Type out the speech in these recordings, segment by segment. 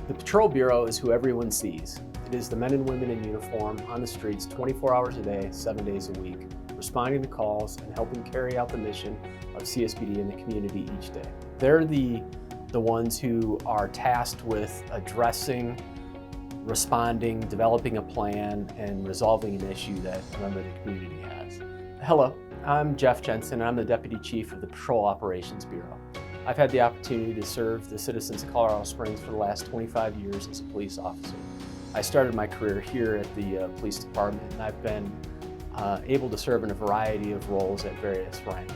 The Patrol Bureau is who everyone sees. It is the men and women in uniform on the streets 24 hours a day, 7 days a week, responding to calls and helping carry out the mission of CSPD in the community each day. They're the ones who are tasked with addressing, responding, developing a plan, and resolving an issue that a member of the community has. Hello, I'm Jeff Jensen, and I'm the Deputy Chief of the Patrol Operations Bureau. I've had the opportunity to serve the citizens of Colorado Springs for the last 25 years as a police officer. I started my career here at the police department, and I've been able to serve in a variety of roles at various ranks.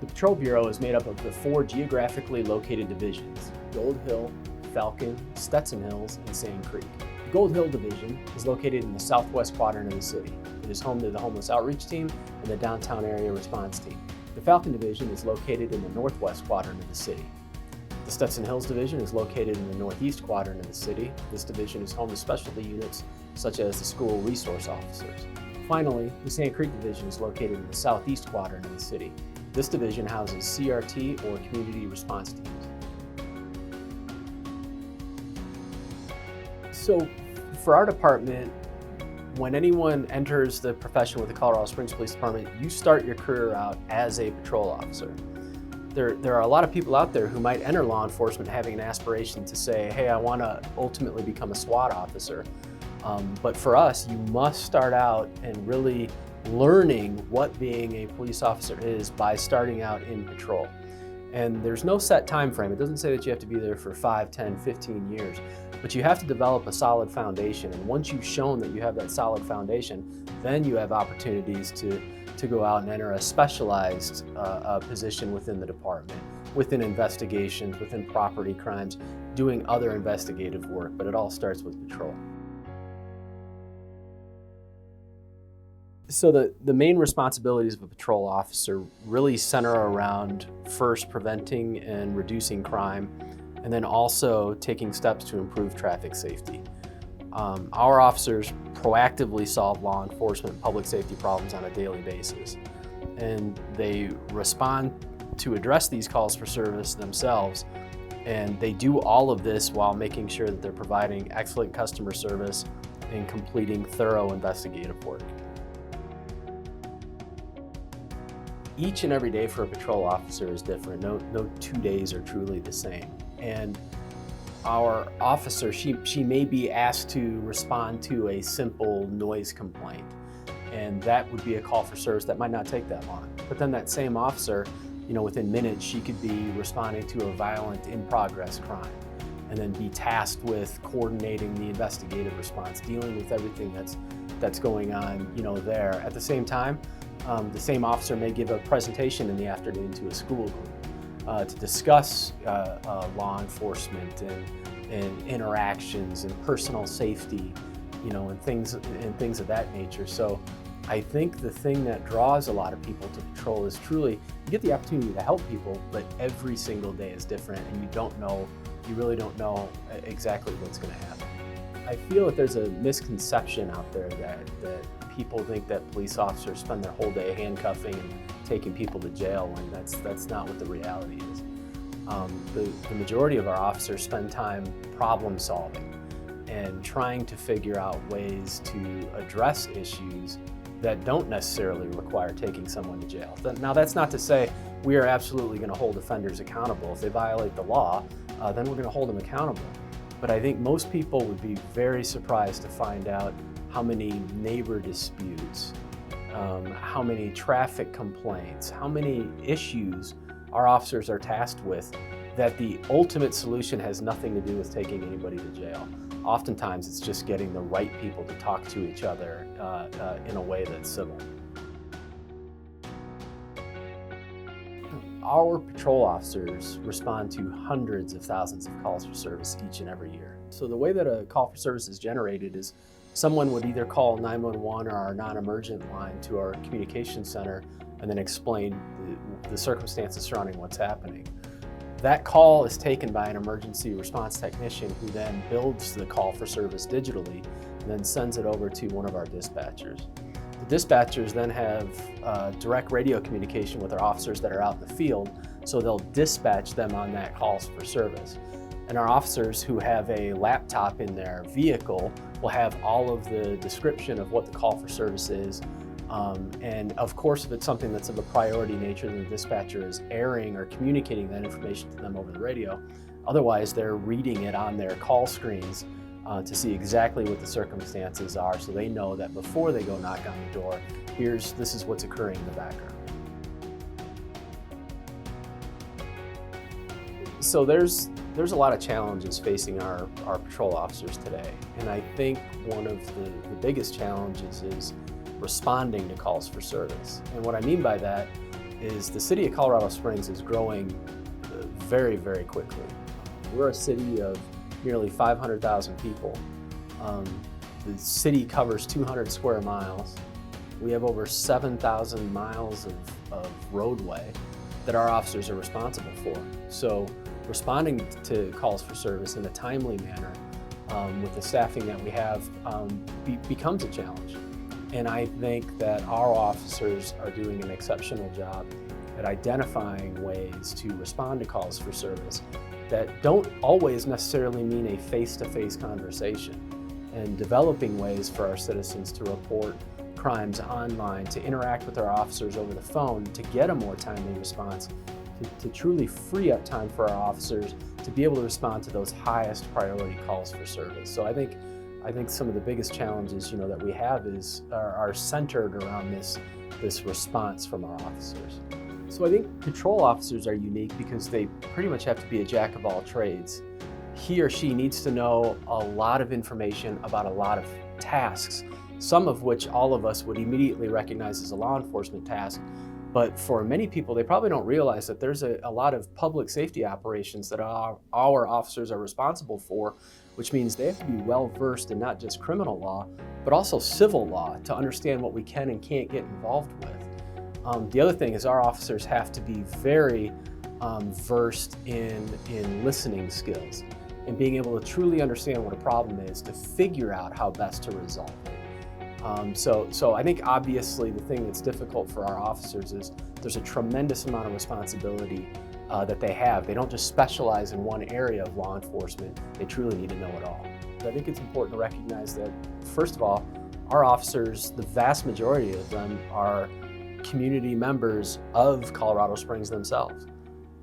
The Patrol Bureau is made up of the 4 geographically located divisions: Gold Hill, Falcon, Stetson Hills, and Sand Creek. The Gold Hill Division is located in the southwest quadrant of the city. It is home to the Homeless Outreach Team and the Downtown Area Response Team. The Falcon Division is located in the northwest quadrant of the city. The Stetson Hills Division is located in the northeast quadrant of the city. This division is home to specialty units such as the school resource officers. Finally, the Sand Creek Division is located in the southeast quadrant of the city. This division houses CRT or community response teams. So for our department, when anyone enters the profession with the Colorado Springs Police Department, you start your career out as a patrol officer. There are a lot of people out there who might enter law enforcement having an aspiration to say, hey, I want to ultimately become a SWAT officer. But for us, you must start out and really learning what being a police officer is by starting out in patrol. And there's no set time frame. It doesn't say that you have to be there for 5, 10, 15 years, but you have to develop a solid foundation. And once you've shown that you have that solid foundation, then you have opportunities to go out and enter a specialized position within the department, within investigations, within property crimes, doing other investigative work, but it all starts with patrol. So the main responsibilities of a patrol officer really center around first preventing and reducing crime, and then also taking steps to improve traffic safety. Our officers proactively solve law enforcement and public safety problems on a daily basis, and they respond to address these calls for service themselves, and they do all of this while making sure that they're providing excellent customer service and completing thorough investigative work. Each and every day for a patrol officer is different. No 2 days are truly the same. And our officer, she may be asked to respond to a simple noise complaint, and that would be a call for service that might not take that long. But then that same officer, within minutes, she could be responding to a violent in-progress crime, and then be tasked with coordinating the investigative response, dealing with everything that's going on, there. At the same time, the same officer may give a presentation in the afternoon to a school group to discuss law enforcement and interactions and personal safety, and things of that nature. So I think the thing that draws a lot of people to patrol is truly you get the opportunity to help people, but every single day is different, and you really don't know exactly what's going to happen. I feel that there's a misconception out there that people think that police officers spend their whole day handcuffing and taking people to jail, and that's not what the reality is. The majority of our officers spend time problem solving and trying to figure out ways to address issues that don't necessarily require taking someone to jail. Now, that's not to say we are absolutely going to hold offenders accountable. If they violate the law, then we're going to hold them accountable. But I think most people would be very surprised to find out how many neighbor disputes, how many traffic complaints, how many issues our officers are tasked with that the ultimate solution has nothing to do with taking anybody to jail. Oftentimes it's just getting the right people to talk to each other in a way that's civil. Our patrol officers respond to hundreds of thousands of calls for service each and every year. So the way that a call for service is generated is someone would either call 911 or our non-emergent line to our communication center and then explain the circumstances surrounding what's happening. That call is taken by an emergency response technician who then builds the call for service digitally and then sends it over to one of our dispatchers. The dispatchers then have direct radio communication with our officers that are out in the field So they'll dispatch them on that calls for service. And our officers who have a laptop in their vehicle will have all of the description of what the call for service is. And of course, if it's something that's of a priority nature, then the dispatcher is airing or communicating that information to them over the radio. Otherwise, they're reading it on their call screens to see exactly what the circumstances are, so they know that before they go knock on the door, this is what's occurring in the background. So there's a lot of challenges facing our patrol officers today, and I think one of the biggest challenges is responding to calls for service. And what I mean by that is the city of Colorado Springs is growing very, very quickly. We're a city of nearly 500,000 people. The city covers 200 square miles. We have over 7,000 miles of roadway that our officers are responsible for. So responding to calls for service in a timely manner with the staffing that we have becomes a challenge. And I think that our officers are doing an exceptional job at identifying ways to respond to calls for service that don't always necessarily mean a face-to-face conversation, and developing ways for our citizens to report crimes online, to interact with our officers over the phone, to get a more timely response, to truly free up time for our officers to be able to respond to those highest priority calls for service. So I think some of the biggest challenges that we have are centered around this response from our officers. So I think patrol officers are unique because they pretty much have to be a jack of all trades. He or she needs to know a lot of information about a lot of tasks, some of which all of us would immediately recognize as a law enforcement task. But for many people, they probably don't realize that there's a lot of public safety operations that our officers are responsible for, which means they have to be well versed in not just criminal law, but also civil law to understand what we can and can't get involved with. The other thing is our officers have to be very versed in listening skills and being able to truly understand what a problem is to figure out how best to resolve it. So I think obviously the thing that's difficult for our officers is there's a tremendous amount of responsibility that they have. They don't just specialize in one area of law enforcement, they truly need to know it all. I think it's important to recognize that, first of all, our officers, the vast majority of them are community members of Colorado Springs themselves.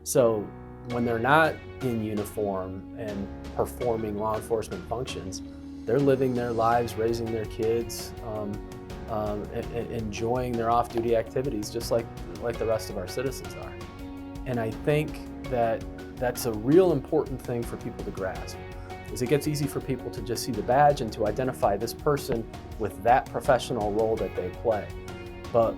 So when they're not in uniform and performing law enforcement functions, they're living their lives, raising their kids, enjoying their off-duty activities just like the rest of our citizens are. And I think that that's a real important thing for people to grasp, is it gets easy for people to just see the badge and to identify this person with that professional role that they play. But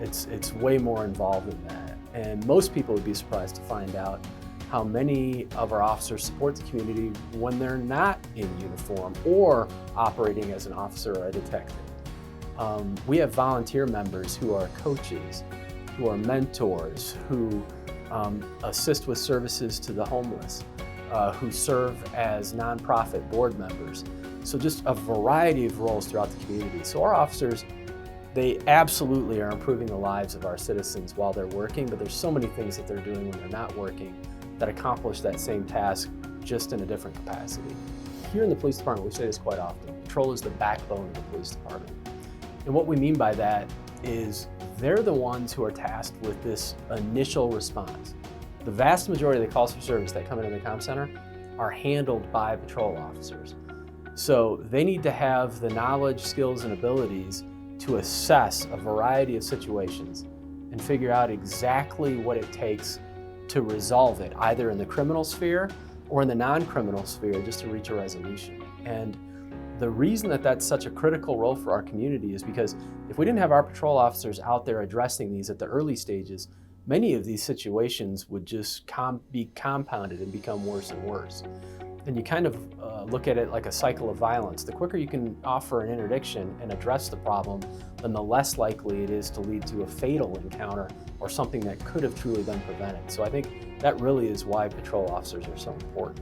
it's way more involved than that. And most people would be surprised to find out how many of our officers support the community when they're not in uniform or operating as an officer or a detective. We have volunteer members who are coaches, who are mentors, who assist with services to the homeless, who serve as nonprofit board members. So just a variety of roles throughout the community. So our officers, they absolutely are improving the lives of our citizens while they're working, but there's so many things that they're doing when they're not working that accomplish that same task just in a different capacity. Here in the police department, we say this quite often, patrol is the backbone of the police department. And what we mean by that is they're the ones who are tasked with this initial response. The vast majority of the calls for service that come into the comm center are handled by patrol officers. So they need to have the knowledge, skills, and abilities to assess a variety of situations and figure out exactly what it takes to resolve it, either in the criminal sphere or in the non-criminal sphere, just to reach a resolution. And the reason that that's such a critical role for our community is because if we didn't have our patrol officers out there addressing these at the early stages, many of these situations would just be compounded and become worse and worse. And you kind of look at it like a cycle of violence. The quicker you can offer an interdiction and address the problem, then the less likely it is to lead to a fatal encounter or something that could have truly been prevented. So I think that really is why patrol officers are so important.